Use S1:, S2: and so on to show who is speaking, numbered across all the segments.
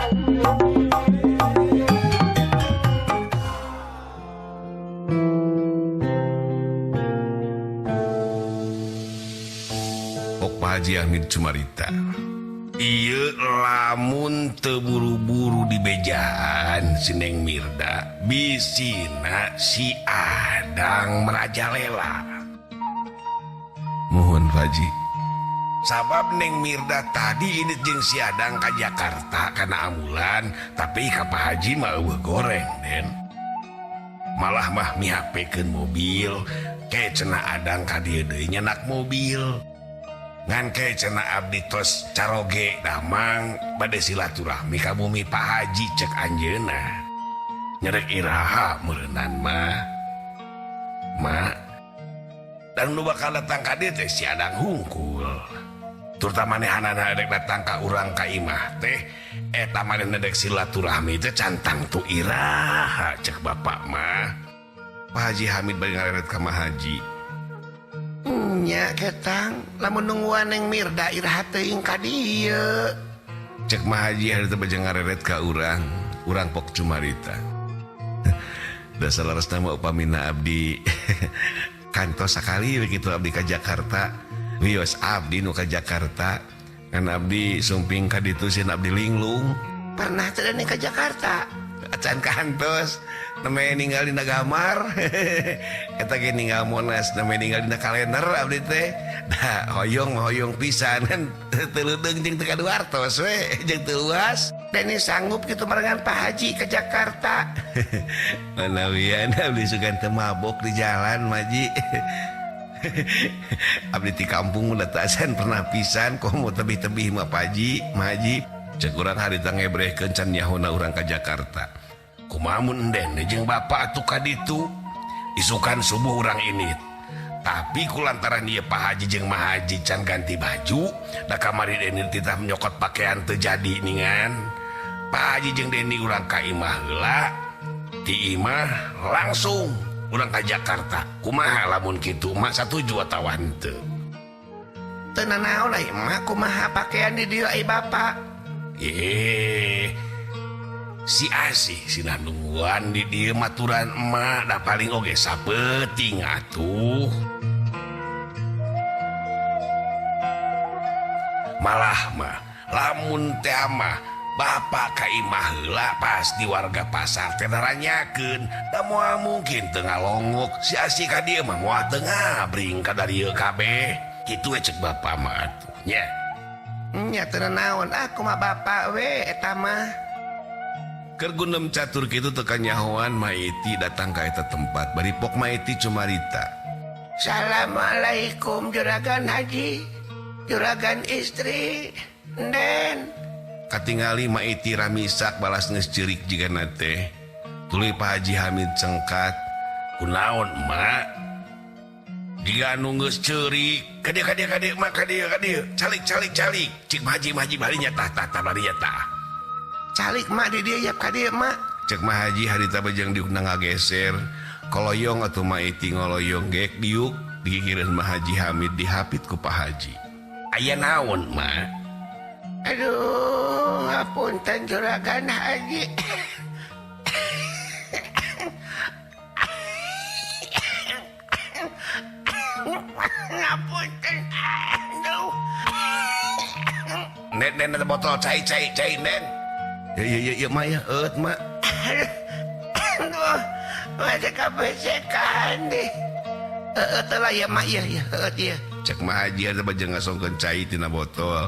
S1: Pak Haji Hamid Cumarita. Ieu lamun teu buru-buru di bejaan si Neng Mirda, bisina si Adang merajalela. Mohon Pak Haji. Sabab Neng Mirda tadi ini jeung si Adang ka Jakarta kana amulan, tapi ka Pak Haji mah eueuh goreng den. Malah mah mihapekeun mobil, ke cenah Adang ka dieu deui nyenak mobil. Ngan ke cenah abdi tos caroge damang bade silaturahmi ka bumi Pak Haji cek anjeunna. Nyerek iraha meureunnan mah. Ma. Dan nu bakal datang ka dieu teh si Adang hungkul. Terutama nehanana dek datang ka urang ka imah teh eta manehna dek silaturahmi teh cantang tu iraha cek bapak mah. Pak Haji Hamid bari ngareret ka Mah Haji. Nya ketang lamun nungguan Neng Mirda iraha teuing ka dieu. Cek Mah Haji hari teh bajang ngareret ka urang Pok Cumarita. Da salaresna mah upamina abdi kantos sakali begitu abdi ka Jakarta. Wios abdi nu ka Jakarta. Kan abdi sumping ka ditu sin abdi linglung. Pernah teh ka Jakarta. Acan kantos. Namanya ninggal dina gamar. Eta ge ninggal Monas, namanya ninggal dina kalender abdi teh. Da hoyong pisan kan teu leudeng jeung teu kaduartos we jeung teu luas. Dan ini sanggup kitu marangan Pak Haji ke Jakarta. Manawian abdi sugan teu mabok di jalan Maji. Abdi ti kampung udah tasan pernah pisan komo tebih-tebih mah Pak Haji, Mah Haji. Cek urang harita ngebrehkeun can nyahona urang ka Jakarta. Kumaha mun enden jeung bapak atuh ka ditu isukan subuh urang ini. Tapi kulantaran ieu Pak Haji jeung Mah Haji can ganti baju, da kamari Deni titah menyokot pakaian teu jadi ningan. Pak Haji jeung Deni urang ka imah heula, ti imah langsung urang ka Jakarta. Kumaha lamun kitu mah satuju atawa henteu? Teu nanaon ai mah kumaha pakaian di dieu ai bapak. Si Asih sinah nungguan di dieu maturan emak da paling oge sapeuting atuh. Malah mah lamun teh mah bapak ka imah heula pasti warga pasar teh naranyakeun da moal mungkin teu ngalongok si Asih ka dieu mah moal teu ngabring ka dari kabeh. Kitu we cek bapak mah atuh nya. Nya teu naon aku mah bapak we eta mah. Keur gunem catur kitu tekan nyahoan Maiti datang ka eta tempat bari Pok Maiti Cumarita. Assalamualaikum Juragan Haji, Juragan istri, Den. Katingali Maiti ramisak balas geus ceurik jigana teh. Tuluy Pak Haji Hamid cengkat, "Kunaon, Mak?" Diga anu geus ceurik, ka dieu Mak, ka dieu. Calik. Cik Mah Haji bari nyatah bari nyatah. Calik Mak di dia yap ka dieu Mak. Cek Mah Haji harita bajang diundang ngageser. Koloyong atuh Maiti ngoloyong gek diuk digigireun Mah Haji Hamid dihapit ku Pak Haji. Aya naon Mak? Aduh, ngapunten Juragan Haji. Ngapunten. Aduh. Nen ada botol cai Nen. Ya Mak ya, Mak. Aduh, ada kabesekan deh. Telah ya Mak ya, dia. Cek Mah Haji ada bajang ngasongkeun cai tina botol.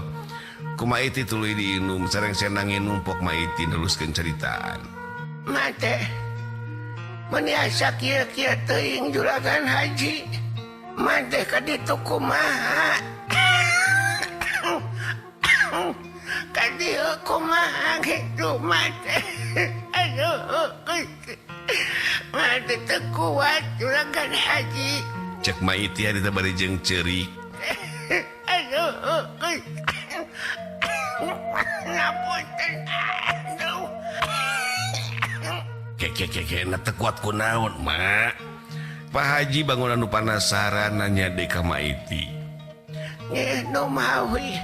S1: Ku Maiti tuluy diinum sareng senangin numpok Maiti neluskeun caritaan. Mate. Mun asa kieu-kieu teuing Juragan Haji. Mate ka ditu kumaha? Kadieu kumaha gitu Mate. Aduh. Mate teu kuat Juragan Haji. Cek Maiti hari teh bari jeung ceurik. Aduh. Ngapunten. Aduh. Kek na teu kuat kunaon, Mak? Pak Haji bangun anu panasaran nanya deui ka Maiti. Nu mawi.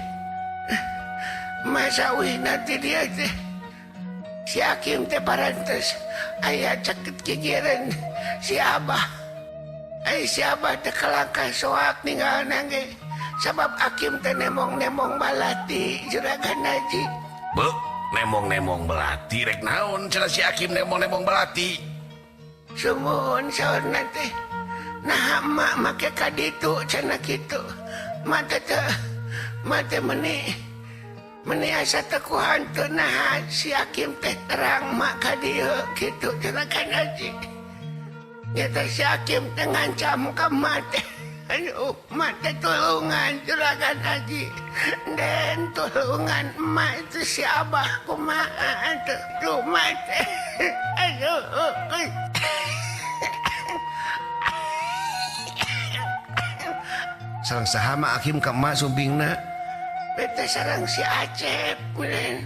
S1: Masa wih nanti dia teh si Hakim teh parantos aya ceket gigireun si Abah. Si Abah teh kalangkah soak ninggalna ge sabab Hakim teh nemong-nemong balati juragan haji. Beuh, nemong-nemong belati rek naon cenah si Hakim nemong-nemong belati? Sumuhun saurna teh. Nah mak make ka ditu cenah kitu. Mate meni asa teu ku hantu nah si Hakim teh terang mak ka dieu kitu juragan haji. Nyata si Hakim teh ngancam ka mate. Aduh, mate tulungan juragan haji. Den tulungan emak itu si Abah kumaha tuh mate. Aduh. Sareng saha mah Hakim ka emak sumpingna? Beta sareng si Acep meureun.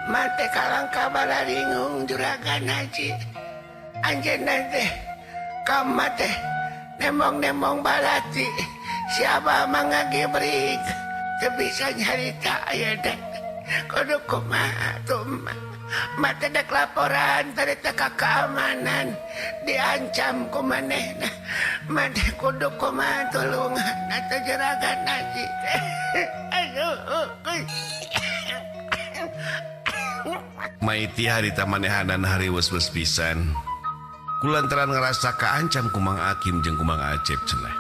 S1: Mate kalangka balaringung juragan haji. Anjeunna teh ka emak teh nemong-nemong balati. Si Abah mah ngagebrik. Teu bisa nyarita aya teh. Kudu kumaha tuh emak. Emak teh dek laporan tarita ka keamanan. Diancam ku manehna. Emak teh kudu kumaha tulungan atuh juragan haji. Maiti harita manehanan hariwes-wes pisan. Kulantaran ngerasa kaancam kumang Hakim jeung kumang Acep cenah.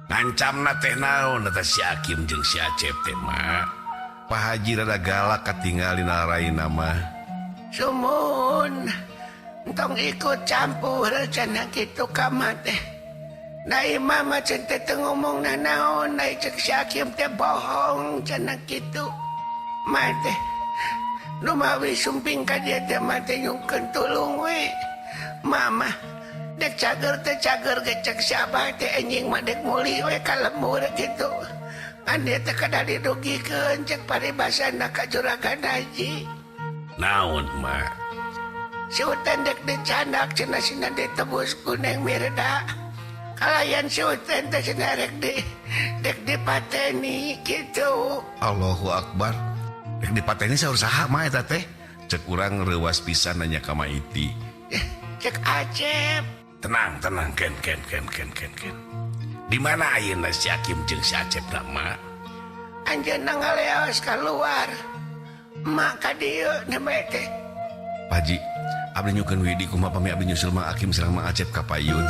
S1: Ngancamna teh naon eta si Hakim jeung si Acep teh mah? Pak Haji rada galak katinggalin raina mah. Sumun, entong ikut campur cenah kitu ka mah teh. Da imam mah teh teu ngomongna naon, da cek si Hakim teh bohong cenah kitu. Mah teh nu mawi sumping ka dia teh mah teh nyungkeun tulung we. Mama dek cager teh cager ge cek si Abah teh anjing mah dek muli we ka lemur kitu. Kan dia teh kada dirugikeun cek paribasana ka juragan haji. Naon mah? Si Uten dek dicandak cenah sina ditebus ku Neng Mirda. Kalayan si Uten teh cenah dek dipateni kitu. Allahu Akbar. Dek dipateni saur saha mah eta teh? Cek urang reuwas pisan nanya ka Maiti. Cek Acep. Tenang, Ken. Di mana ayeuna si Hakim jeung si Acep mah? Anjeunna ngaleos keluar. Mak ka dieu nembe teh. Pak Haji, abdi nyukeun widi kumaha pami abdi nyusul Mang Hakim sareng Mang Acep ka payun.